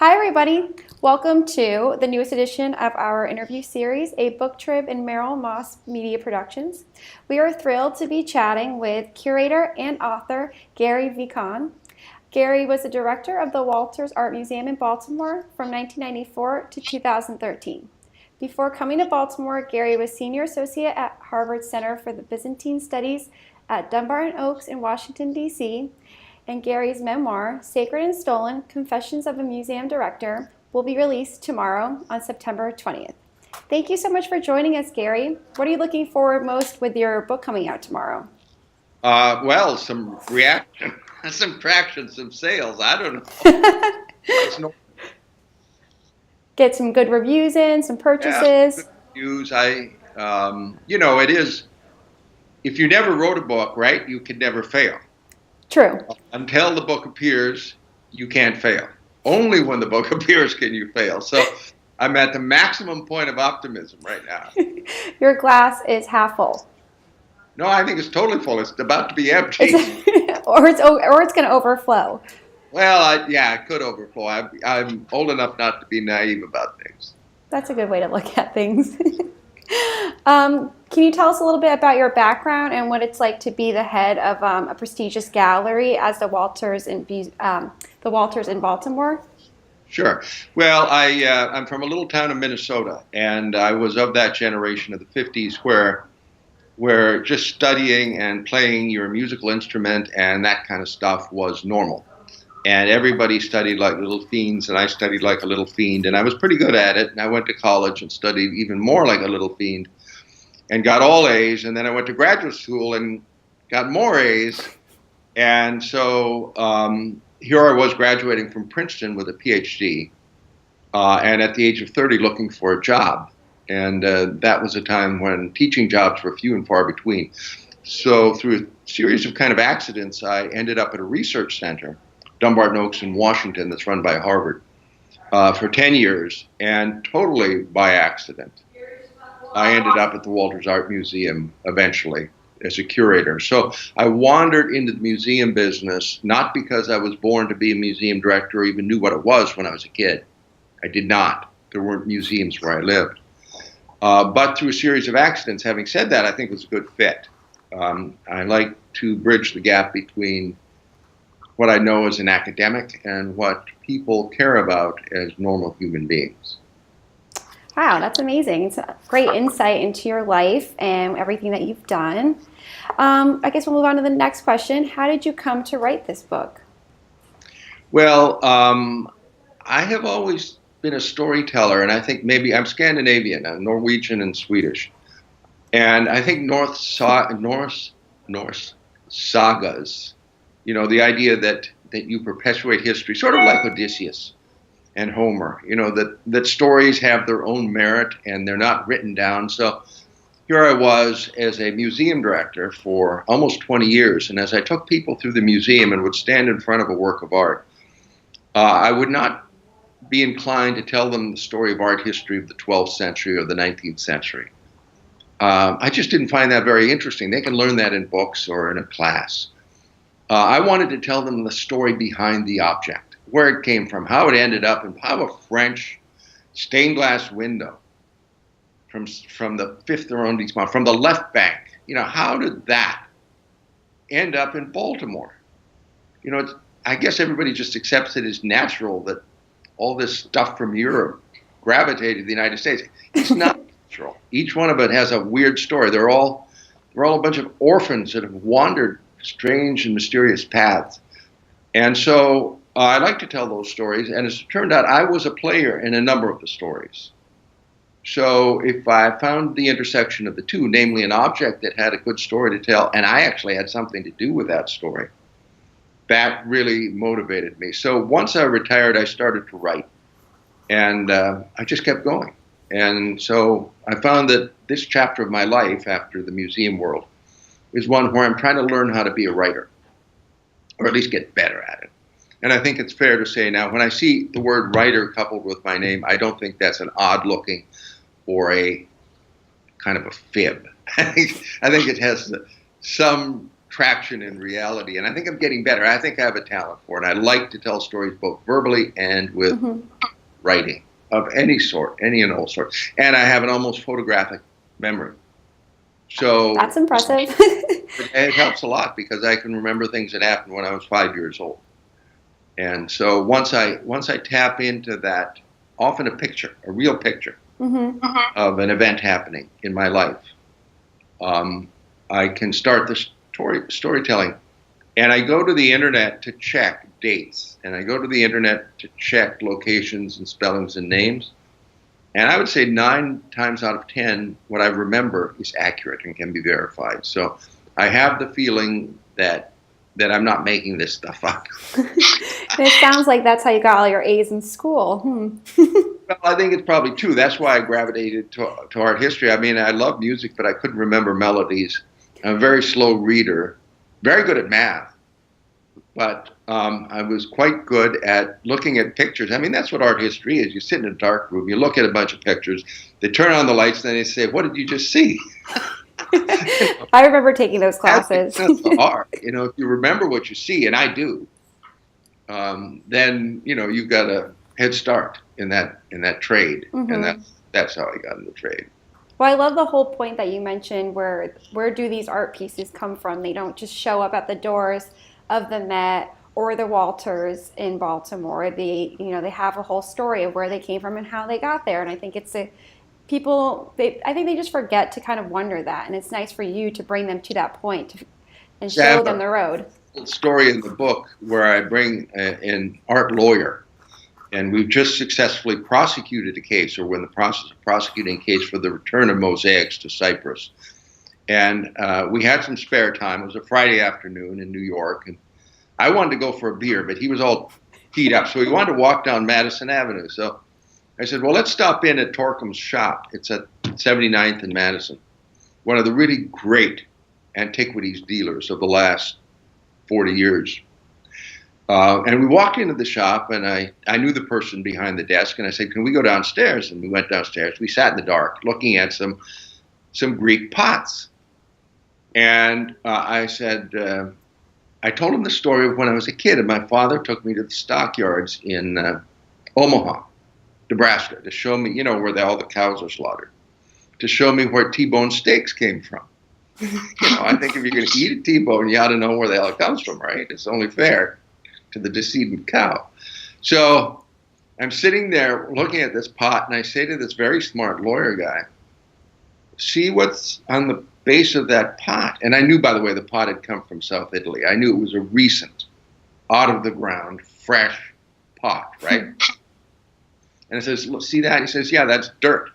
Hi, everybody. Welcome to the newest edition of our interview series, a BookTrib and Merrill Moss Media Productions. We are thrilled to be chatting with curator and author Gary Vikan. Gary was the director of the Walters Art Museum in Baltimore from 1994 to 2013. Before coming to Baltimore, Gary was senior associate at Harvard Center for the Byzantine Studies at Dunbar and Oaks in Washington, D.C., and Gary's memoir, Sacred and Stolen, Confessions of a Museum Director, will be released tomorrow on September 20th. Thank you so much for joining us, Gary. What are you looking forward most with your book coming out tomorrow? Well, some reaction, some traction, some sales. I don't know. Get some good reviews in, some purchases. Good reviews. It is, if you never wrote a book, right, you could never fail. True. Until the book appears, you can't fail. Only when the book appears can you fail. So I'm at the maximum point of optimism right now. Your glass is half full. No, I think it's totally full. It's about to be empty. or it's going to overflow. Well, it could overflow. I'm old enough not to be naive about things. That's a good way to look at things. Can you tell us a little bit about your background and what it's like to be the head of a prestigious gallery as the Walters in Baltimore? Sure. Well, I'm from a little town in Minnesota, and I was of that generation of the 50s where just studying and playing your musical instrument and that kind of stuff was normal. And everybody studied like little fiends, and I studied like a little fiend, and I was pretty good at it. And I went to college and studied even more like a little fiend and got all A's. And then I went to graduate school and got more A's. And so here I was graduating from Princeton with a PhD, and at the age of 30 looking for a job. And that was a time when teaching jobs were few and far between. So through a series of kind of accidents, I ended up at a research center, Dunbar and Oaks in Washington, that's run by Harvard, for 10 years, and totally by accident, I ended up at the Walters Art Museum eventually as a curator. So I wandered into the museum business, not because I was born to be a museum director or even knew what it was when I was a kid. I did not. There weren't museums where I lived. But through a series of accidents, having said that, I think it was a good fit. I like to bridge the gap between what I know as an academic and what people care about as normal human beings. Wow, that's amazing. It's a great insight into your life and everything that you've done. I guess we'll move on to the next question. How did you come to write this book? Well, I have always been a storyteller, and I think maybe I'm Scandinavian, I'm Norwegian and Swedish. And I think Norse sagas, the idea that you perpetuate history, sort of like Odysseus and Homer, that stories have their own merit and they're not written down. So here I was as a museum director for almost 20 years, and as I took people through the museum and would stand in front of a work of art, I would not be inclined to tell them the story of art history of the 12th century or the 19th century. I just didn't find that very interesting. They can learn that in books or in a class. I wanted to tell them the story behind the object, where it came from, how it ended up, and how a French stained glass window from the 5th arrondissement, from the left bank, how did that end up in Baltimore? I guess everybody just accepts it as natural that all this stuff from Europe gravitated to the United States. It's not natural. Each one of it has a weird story. They're all a bunch of orphans that have wandered strange and mysterious paths. And so I like to tell those stories, and as it turned out, I was a player in a number of the stories. So if I found the intersection of the two, namely an object that had a good story to tell, and I actually had something to do with that story, that really motivated me. So once I retired, I started to write, and I just kept going. And so I found that this chapter of my life after the museum world is one where I'm trying to learn how to be a writer, or at least get better at it. And I think it's fair to say now, when I see the word writer coupled with my name, I don't think that's an odd-looking or a kind of a fib. I think it has some traction in reality. And I think I'm getting better. I think I have a talent for it. I like to tell stories both verbally and with writing of any sort, any and all sorts. And I have an almost photographic memory. So that's impressive. it helps a lot because I can remember things that happened when I was 5 years old. And so once I tap into that, often a picture, a real picture of an event happening in my life, I can start the storytelling. And I go to the internet to check dates, and I go to the internet to check locations and spellings and names. And I would say 9 times out of 10, what I remember is accurate and can be verified. So I have the feeling that I'm not making this stuff up. It sounds like that's how you got all your A's in school. Well, I think it's probably true. That's why I gravitated to art history. I mean, I love music, but I couldn't remember melodies. I'm a very slow reader, very good at math, but I was quite good at looking at pictures. I mean, that's what art history is. You sit in a dark room, you look at a bunch of pictures, they turn on the lights, and they say, "What did you just see?" I remember taking those classes. That's so hard. If you remember what you see, and I do, then you've got a head start in that trade, and that's how I got in the trade. Well, I love the whole point that you mentioned. Where do these art pieces come from? They don't just show up at the doors of the Met or the Walters in Baltimore. They have a whole story of where they came from and how they got there. And I think I think they just forget to kind of wonder that. And it's nice for you to bring them to that point and show them the road. Story in the book where I bring an art lawyer, and we've just successfully prosecuted a case, or we're in the process of prosecuting a case for the return of mosaics to Cyprus. And we had some spare time. It was a Friday afternoon in New York, and I wanted to go for a beer, but he was all teed up, so he wanted to walk down Madison Avenue. So I said, well, let's stop in at Torkham's shop. It's at 79th and Madison, one of the really great antiquities dealers of the last 40 years. And we walked into the shop, and I knew the person behind the desk, and I said, can we go downstairs? And we went downstairs. We sat in the dark looking at some Greek pots. And I said, I told him the story of when I was a kid, and my father took me to the stockyards in Omaha, Nebraska, to show me, where all the cows are slaughtered, to show me where T-bone steaks came from. I think if you're going to eat a T-bone, you ought to know where the hell it comes from, right? It's only fair to the decedent cow. So I'm sitting there looking at this pot, and I say to this very smart lawyer guy, see what's on the base of that pot. And I knew, by the way, the pot had come from South Italy. I knew it was a recent, out of the ground, fresh pot, right? And I says, look, see that? He says, yeah, that's dirt.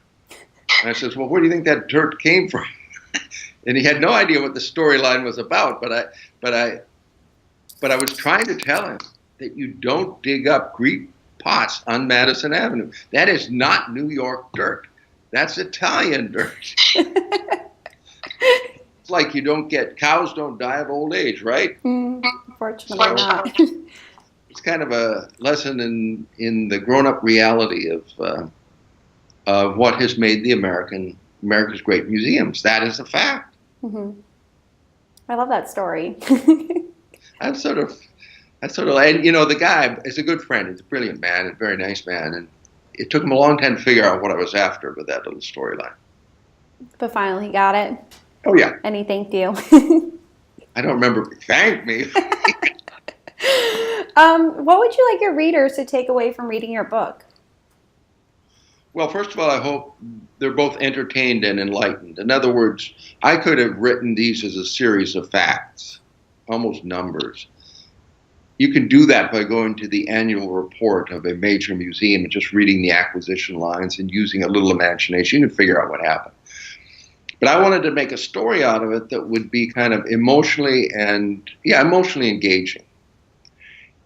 And I says, well, where do you think that dirt came from? And he had no idea what the storyline was about, but I was trying to tell him that you don't dig up Greek pots on Madison Avenue. That is not New York dirt. That's Italian dirt. It's like cows don't die of old age, right? Fortunately not. It's kind of a lesson in the grown-up reality of what has made America's great museums. That is a fact. I love that story. And the guy is a good friend. He's a brilliant man, a very nice man, and it took him a long time to figure out what I was after with that little storyline. But finally he got it. Oh, yeah. And he thanked you. I don't remember if he thanked me. What would you like your readers to take away from reading your book? Well, first of all, I hope they're both entertained and enlightened. In other words, I could have written these as a series of facts, almost numbers. You can do that by going to the annual report of a major museum and just reading the acquisition lines and using a little imagination. You can figure out what happened. But I wanted to make a story out of it that would be kind of emotionally engaging.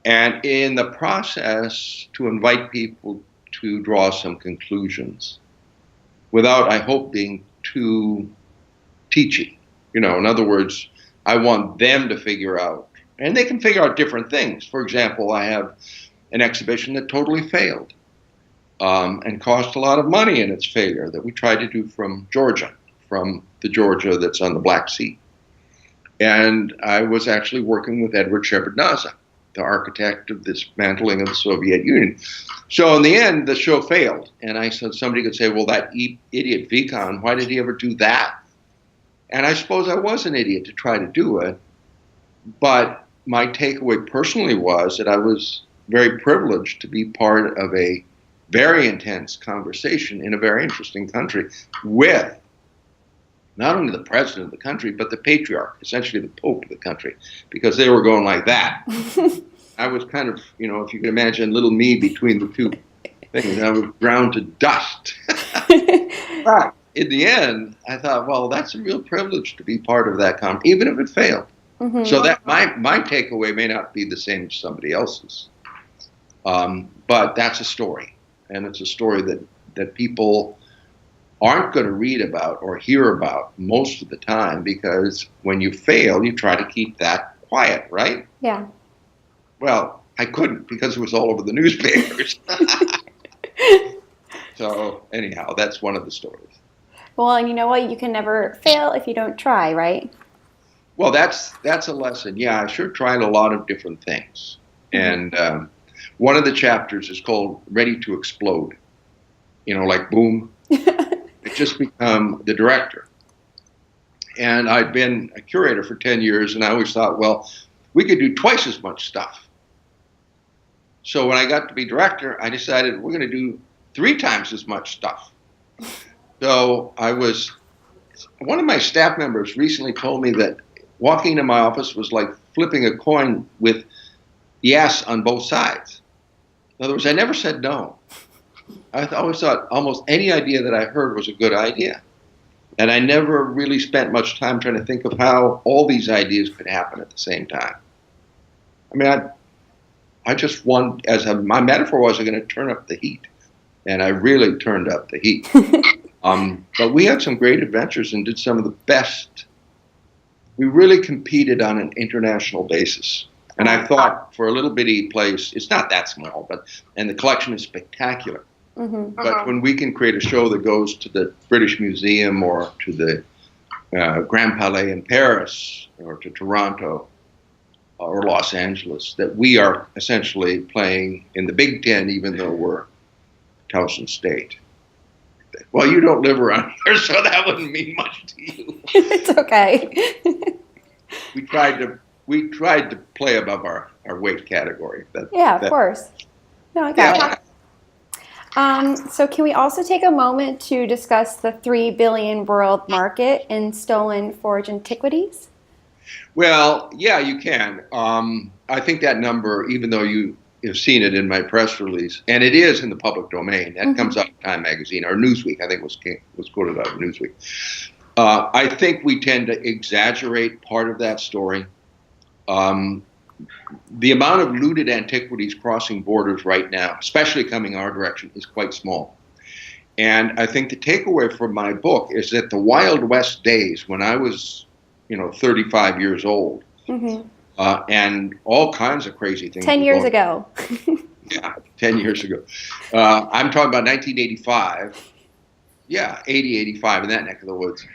And in the process, to invite people to draw some conclusions without, I hope, being too teachy. In other words, I want them to figure out, and they can figure out different things. For example, I have an exhibition that totally failed and cost a lot of money in its failure that we tried to do from Georgia, from the Georgia that's on the Black Sea. And I was actually working with Edward Shevardnadze, the architect of the dismantling of the Soviet Union. So in the end, the show failed. And I said, somebody could say, well, that idiot Vikan, why did he ever do that? And I suppose I was an idiot to try to do it. But my takeaway personally was that I was very privileged to be part of a very intense conversation in a very interesting country with not only the president of the country, but the patriarch, essentially the pope of the country, because they were going like that. I was kind of, if you can imagine little me between the two things, I was ground to dust. But in the end, I thought, well, that's a real privilege to be part of that conversation, even if it failed. Mm-hmm. So that my takeaway may not be the same as somebody else's. But that's a story. And it's a story that people aren't going to read about or hear about most of the time, because when you fail, you try to keep that quiet, right? Yeah. Well, I couldn't, because it was all over the newspapers. So anyhow, that's one of the stories. Well, and you know what? You can never fail if you don't try, right? Well, that's a lesson. Yeah, I sure tried a lot of different things. Mm-hmm. And one of the chapters is called Ready to Explode. Like boom. It just become the director. And I'd been a curator for 10 years, and I always thought, well, we could do twice as much stuff. So when I got to be director, I decided we're going to do 3 times as much stuff. So one of my staff members recently told me that walking into my office was like flipping a coin with yes on both sides. In other words, I never said no. I always thought almost any idea that I heard was a good idea. And I never really spent much time trying to think of how all these ideas could happen at the same time. I mean, I just want, my metaphor was, I'm going to turn up the heat. And I really turned up the heat. But we had some great adventures and did some of the best. We really competed on an international basis. And I thought for a little bitty place, it's not that small, and the collection is spectacular. Mm-hmm. But when we can create a show that goes to the British Museum or to the Grand Palais in Paris or to Toronto or Los Angeles, that we are essentially playing in the Big Ten, even though we're Towson State. Well, you don't live around here, so that wouldn't mean much to you. It's okay. We tried to play above our weight category. Of course. No, I got it. So can we also take a moment to discuss the $3 billion world market in stolen forged antiquities? Well, yeah, you can. I think that number, even though you have seen it in my press release, and it is in the public domain, that comes out in Time Magazine, or Newsweek, I think was quoted out of Newsweek. I think we tend to exaggerate part of that story. The amount of looted antiquities crossing borders right now, especially coming our direction, is quite small. And I think the takeaway from my book is that the Wild West days, when I was, 35 years old, and all kinds of crazy things. 10 years ago. Yeah, 10 years ago. I'm talking about 1985. Yeah, 85 in that neck of the woods.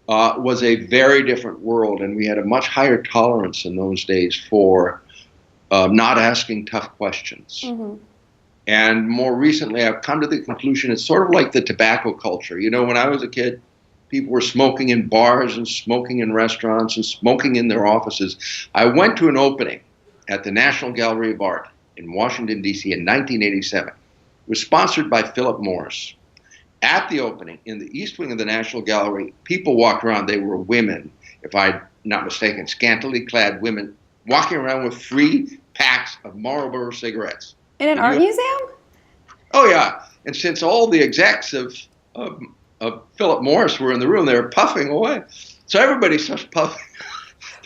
Was a very different world, and we had a much higher tolerance in those days for not asking tough questions. Mm-hmm. And more recently, I've come to the conclusion it's sort of like the tobacco culture. When I was a kid, people were smoking in bars and smoking in restaurants and smoking in their offices. I went to an opening at the National Gallery of Art in Washington, D.C. in 1987. It was sponsored by Philip Morris. At the opening, in the East Wing of the National Gallery, people walked around. They were women, if I'm not mistaken, scantily clad women, walking around with 3 packs of Marlboro cigarettes. In an art museum? Oh, yeah. And since all the execs of Philip Morris were in the room, they were puffing away. So everybody starts puffing.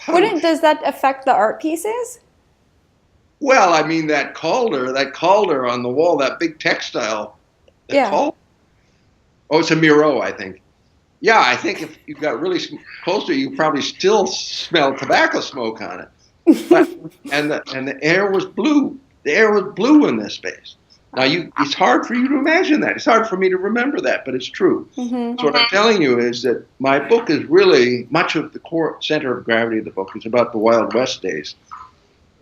Does that affect the art pieces? Well, I mean, that Calder on the wall, that big textile. Calder. Oh, it's a Miro, I think. Yeah, I think if you got really close to it, you probably still smell tobacco smoke on it. But, and the air was blue. The air was blue in this space. Now, it's hard for you to imagine that. It's hard for me to remember that, but it's true. Mm-hmm. So what I'm telling you is that my book is really, much of the core center of gravity of the book is about the Wild West days.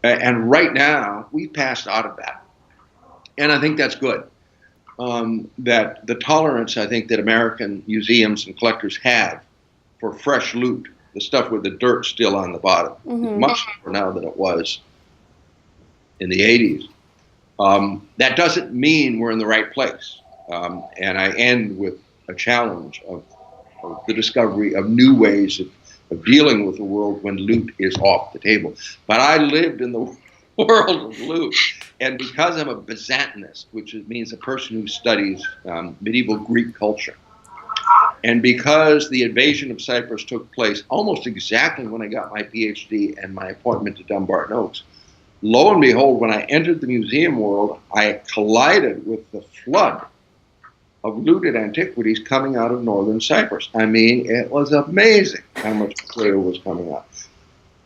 And right now, we've passed out of that. And I think that's good. That the tolerance, I think, that American museums and collectors have for fresh loot, the stuff with the dirt still on the bottom, is much more now than it was in the 80s. That doesn't mean we're in the right place. And I end with a challenge of the discovery of new ways of dealing with the world when loot is off the table. But I lived in the world of loot. And because I'm a Byzantinist, which means a person who studies medieval Greek culture, and because the invasion of Cyprus took place almost exactly when I got my PhD and my appointment to Dumbarton Oaks, lo and behold, when I entered the museum world, I collided with the flood of looted antiquities coming out of northern Cyprus. I mean, it was amazing how much material was coming out.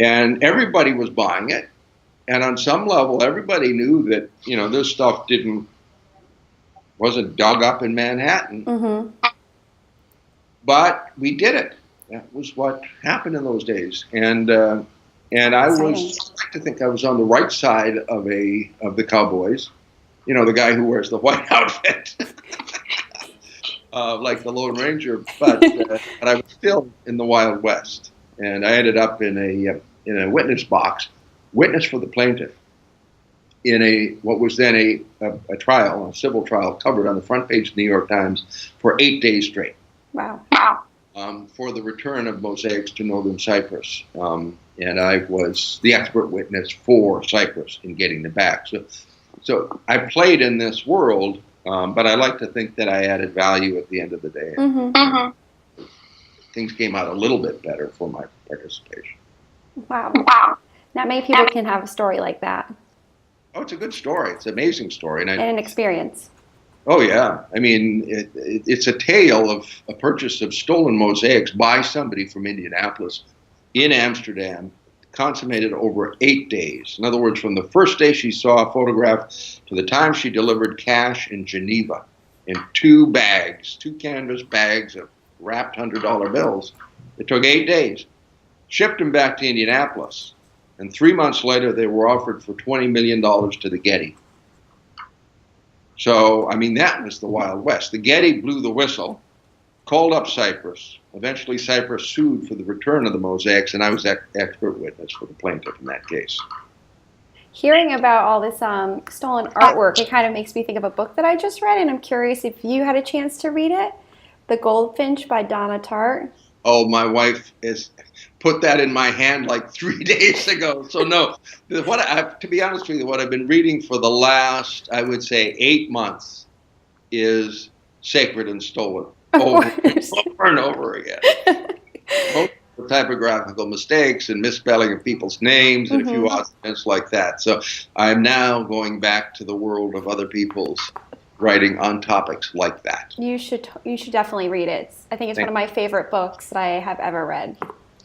And everybody was buying it. And on some level, everybody knew that, this stuff wasn't dug up in Manhattan. Mm-hmm. But we did it. That was what happened in those days. And I like to think I was on the right side of the cowboys. The guy who wears the white outfit, like the Lone Ranger. But I was still in the Wild West, and I ended up in a witness box, witness for the plaintiff, in what was then a trial, a civil trial, covered on the front page of the New York Times for 8 days straight. Wow. For the return of mosaics to northern Cyprus. And I was the expert witness for Cyprus in getting them back. So I played in this world, but I like to think that I added value at the end of the day. Mm-hmm. Things came out a little bit better for my participation. Wow. Not many people can have a story like that. Oh, it's a good story. It's an amazing story. And an experience. Oh, yeah. I mean, it's a tale of a purchase of stolen mosaics by somebody from Indianapolis in Amsterdam, consummated over 8 days. In other words, from the first day she saw a photograph to the time she delivered cash in Geneva in 2 canvas bags of wrapped $100 bills. It took 8 days. Shipped them back to Indianapolis. And 3 months later, they were offered for $20 million to the Getty. So, I mean, that was the Wild West. The Getty blew the whistle, called up Cyprus. Eventually, Cyprus sued for the return of the mosaics, and I was expert witness for the plaintiff in that case. Hearing about all this stolen artwork, it kind of makes me think of a book that I just read, and I'm curious if you had a chance to read it, The Goldfinch by Donna Tartt. Oh, my wife has put that in my hand like 3 days ago. So no, to be honest with you, what I've been reading for the last, I would say, 8 months is Sacred and Stolen over and over again. Most of the typographical mistakes and misspelling of people's names and a few odd things like that. So I'm now going back to the world of other people's writing on topics like that. You should definitely read it. I think it's one of my favorite books that I have ever read.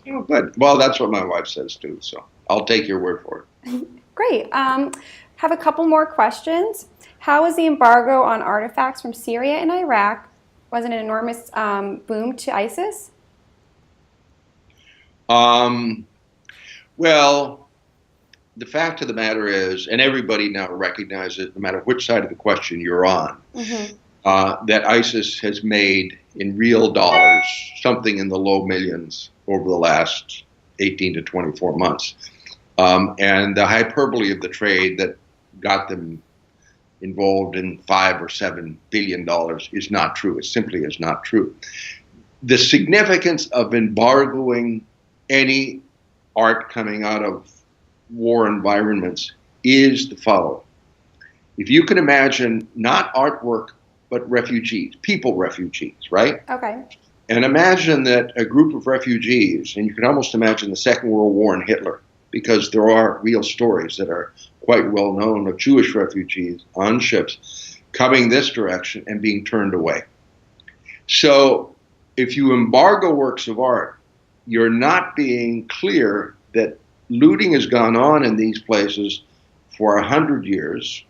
Oh, good. Well, that's what my wife says too, so I'll take your word for it. Great. Have a couple more questions. How was the embargo on artifacts from Syria and Iraq? Was it an enormous boom to ISIS? Well, the fact of the matter is, and everybody now recognizes it, no matter which side of the question you're on, that ISIS has made in real dollars something in the low millions over the last 18 to 24 months. And the hyperbole of the trade that got them involved in $5 or $7 billion is not true. It simply is not true. The significance of embargoing any art coming out of war environments is the following. If you can imagine not artwork, but refugees, people refugees, right? Okay. And imagine that a group of refugees, and you can almost imagine the Second World War and Hitler, because there are real stories that are quite well known of Jewish refugees on ships coming this direction and being turned away. So if you embargo works of art, you're not being clear that looting has gone on in these places for 100 years,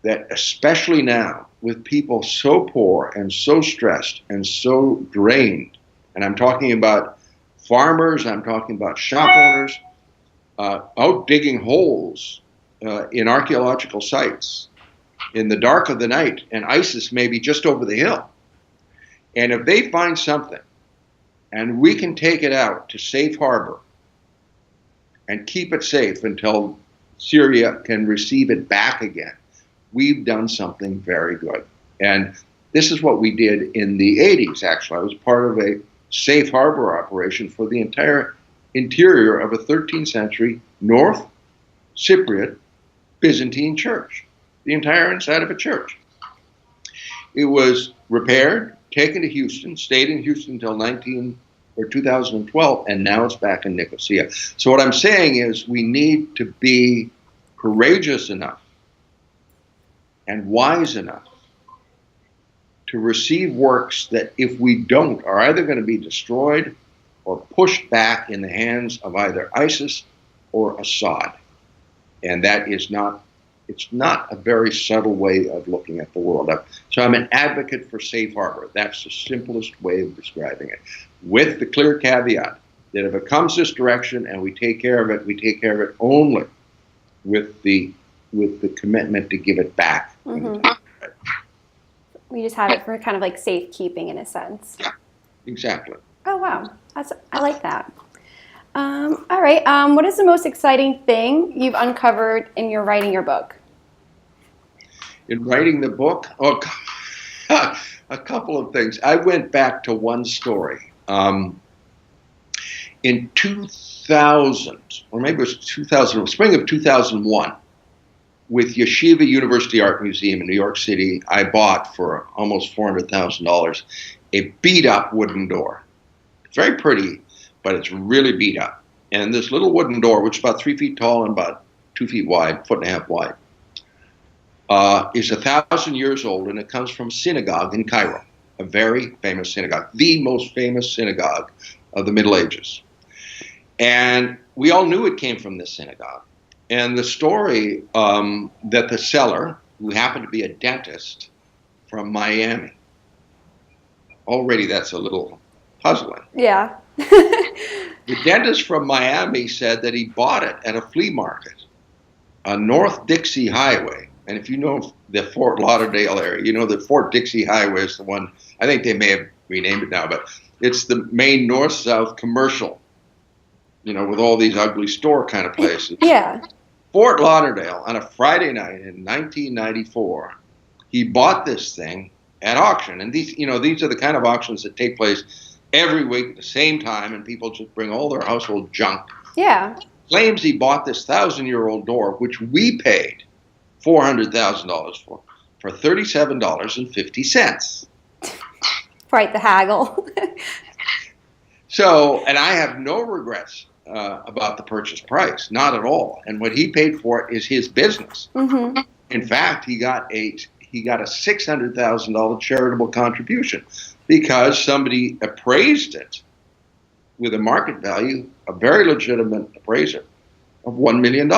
that especially now, with people so poor and so stressed and so drained, and I'm talking about farmers, I'm talking about shop owners, out digging holes in archaeological sites in the dark of the night, and ISIS may be just over the hill. And if they find something, and we can take it out to safe harbor and keep it safe until Syria can receive it back again, we've done something very good. And this is what we did in the 80s, actually. I was part of a safe harbor operation for the entire interior of a 13th century North Cypriot Byzantine church, the entire inside of a church. It was repaired, taken to Houston, stayed in Houston until 2012, and now it's back in Nicosia. So what I'm saying is we need to be courageous enough and wise enough to receive works that, if we don't, are either going to be destroyed or pushed back in the hands of either ISIS or Assad. And that is not, it's not a very subtle way of looking at the world. So I'm an advocate for safe harbor. That's the simplest way of describing it, with the clear caveat that if it comes this direction and we take care of it, we take care of it only with the commitment to give it back. Mm-hmm. We just have it for kind of like safekeeping in a sense. Yeah, exactly. Oh, wow. I like that. All right. What is the most exciting thing you've uncovered in your writing your book? In writing the book? Oh, a couple of things. I went back to one story. In 2000, or maybe it was 2000, spring of 2001, with Yeshiva University Art Museum in New York City, I bought for almost $400,000 a beat-up wooden door. It's very pretty, but it's really beat up. And this little wooden door, which is about 3 feet tall and about 2 feet wide, 1.5 feet wide, is 1,000 years old, and it comes from a synagogue in Cairo, a very famous synagogue, the most famous synagogue of the Middle Ages. And we all knew it came from this synagogue. And the story that the seller, who happened to be a dentist from Miami, already that's a little puzzling. Yeah. The dentist from Miami said that he bought it at a flea market on North Dixie Highway. And if you know the Fort Lauderdale area, you know that Fort Dixie Highway is the one, I think they may have renamed it now, but it's the main north-south commercial, you know, with all these ugly store kind of places. Yeah. Fort Lauderdale, on a Friday night in 1994, he bought this thing at auction. And these are the kind of auctions that take place every week at the same time, and people just bring all their household junk. Yeah. Claims he bought this 1,000-year-old door, which we paid $400,000 for $37.50. Right, the haggle. So, and I have no regrets about the purchase price, not at all. And what he paid for it is his business. Mm-hmm. In fact, he got a $600,000 charitable contribution because somebody appraised it with a market value, a very legitimate appraiser, of $1 million.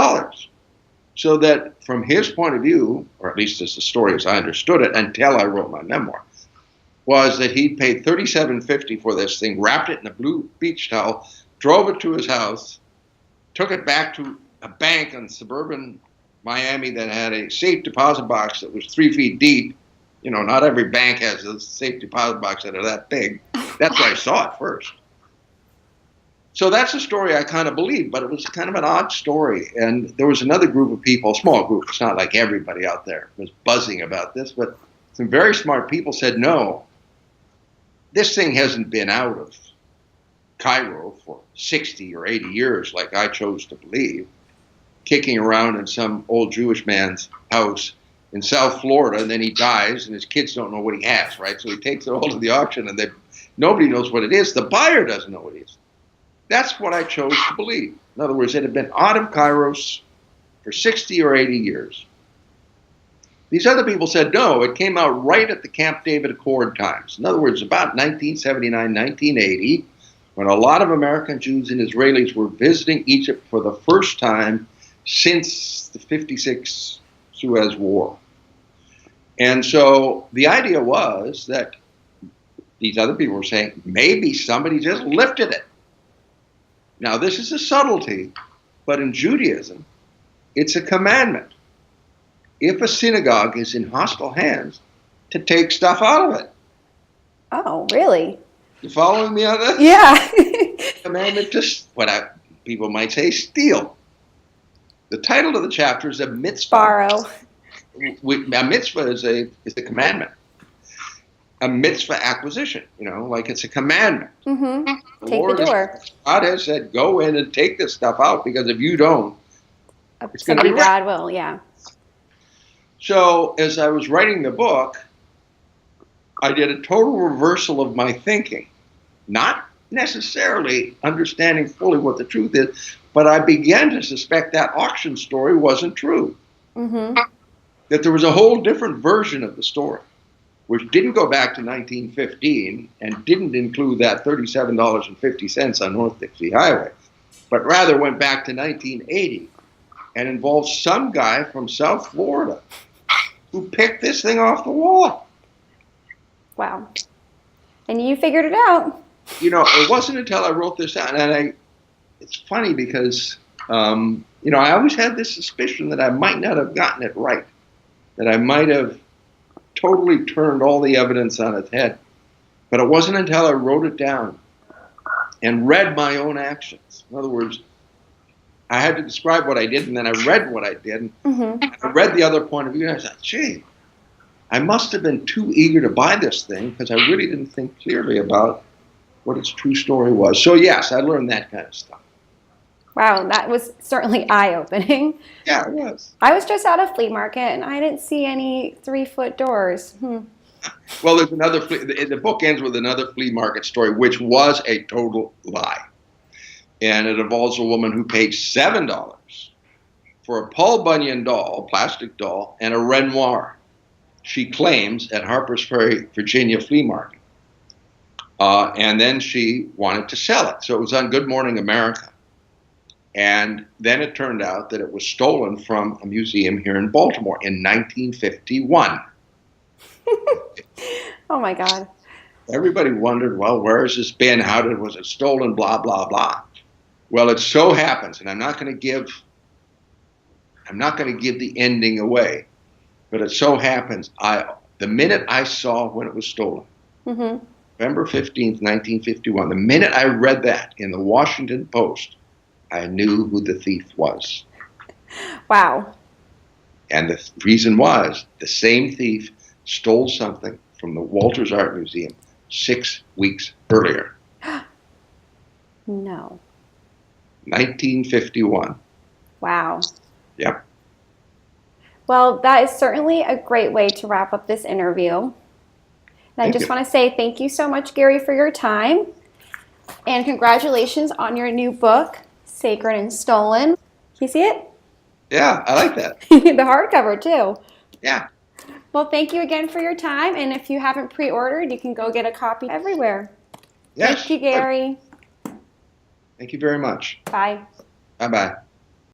So that from his point of view, or at least as the story as I understood it until I wrote my memoir, was that he'd paid $37.50 for this thing, wrapped it in a blue beach towel, drove it to his house, took it back to a bank in suburban Miami that had a safe deposit box that was 3 feet deep. You know, not every bank has a safe deposit box that are that big. That's where I saw it first. So that's a story I kind of believed, but it was kind of an odd story. And there was another group of people, a small group, it's not like everybody out there was buzzing about this, but some very smart people said, no, this thing hasn't been out of Cairo for 60 or 80 years like I chose to believe, kicking around in some old Jewish man's house in South Florida, and then he dies and his kids don't know what he has, right? So he takes it all to the auction and nobody knows what it is. The buyer doesn't know what it is. That's what I chose to believe. In other words, it had been out of Kairos for 60 or 80 years. These other people said, no, it came out right at the Camp David Accord times. In other words, about 1979, 1980, when a lot of American Jews and Israelis were visiting Egypt for the first time since the 56 Suez War. And so the idea was that these other people were saying, maybe somebody just lifted it. Now, this is a subtlety, but in Judaism, it's a commandment. If a synagogue is in hostile hands, to take stuff out of it. Oh, really? You following me on this? Yeah. Commandment to, people might say, steal. The title of the chapter is a mitzvah. Borrow. A mitzvah is a commandment. A mitzvah acquisition, like it's a commandment. Mm-hmm. Take the door. God has said, go in and take this stuff out, because if you don't, it's going to be God will, yeah. So as I was writing the book, I did a total reversal of my thinking, not necessarily understanding fully what the truth is, but I began to suspect that auction story wasn't true. Mm-hmm. That there was a whole different version of the story, which didn't go back to 1915 and didn't include that $37.50 on North Dixie Highway, but rather went back to 1980 and involved some guy from South Florida who picked this thing off the wall. Wow. And you figured it out. It wasn't until I wrote this out, and it's funny because, I always had this suspicion that I might not have gotten it right, that I might have totally turned all the evidence on its head. But it wasn't until I wrote it down and read my own actions. In other words, I had to describe what I did, and then I read what I did. And I read the other point of view, and I thought, gee, I must have been too eager to buy this thing because I really didn't think clearly about what its true story was. So yes, I learned that kind of stuff. Wow, that was certainly eye-opening. Yeah, it was. I was just at a flea market, and I didn't see any 3-foot doors. Well, there's another the book ends with another flea market story, which was a total lie. And it involves a woman who paid $7 for a Paul Bunyan doll, plastic doll, and a Renoir, she claims, at Harper's Ferry, Virginia flea market. And then she wanted to sell it. So it was on Good Morning America. And then it turned out that it was stolen from a museum here in Baltimore in 1951. Oh, my God. Everybody wondered, well, where has this been? Was it stolen? Blah, blah, blah. Well, it so happens, and I'm not going to give the ending away, but it so happens, the minute I saw when it was stolen, November 15th, 1951, the minute I read that in the Washington Post, I knew who the thief was. Wow. And the reason was the same thief stole something from the Walters Art Museum 6 weeks earlier. No. 1951. Wow. Yep. Well, that is certainly a great way to wrap up this interview. And I just want to say thank you so much, Gary, for your time. And congratulations on your new book, Sacred and Stolen. Can you see it? Yeah, I like that. The hardcover, too. Yeah. Well, thank you again for your time. And if you haven't pre-ordered, you can go get a copy everywhere. Yes. Thank you, Gary. Thank you very much. Bye. Bye-bye.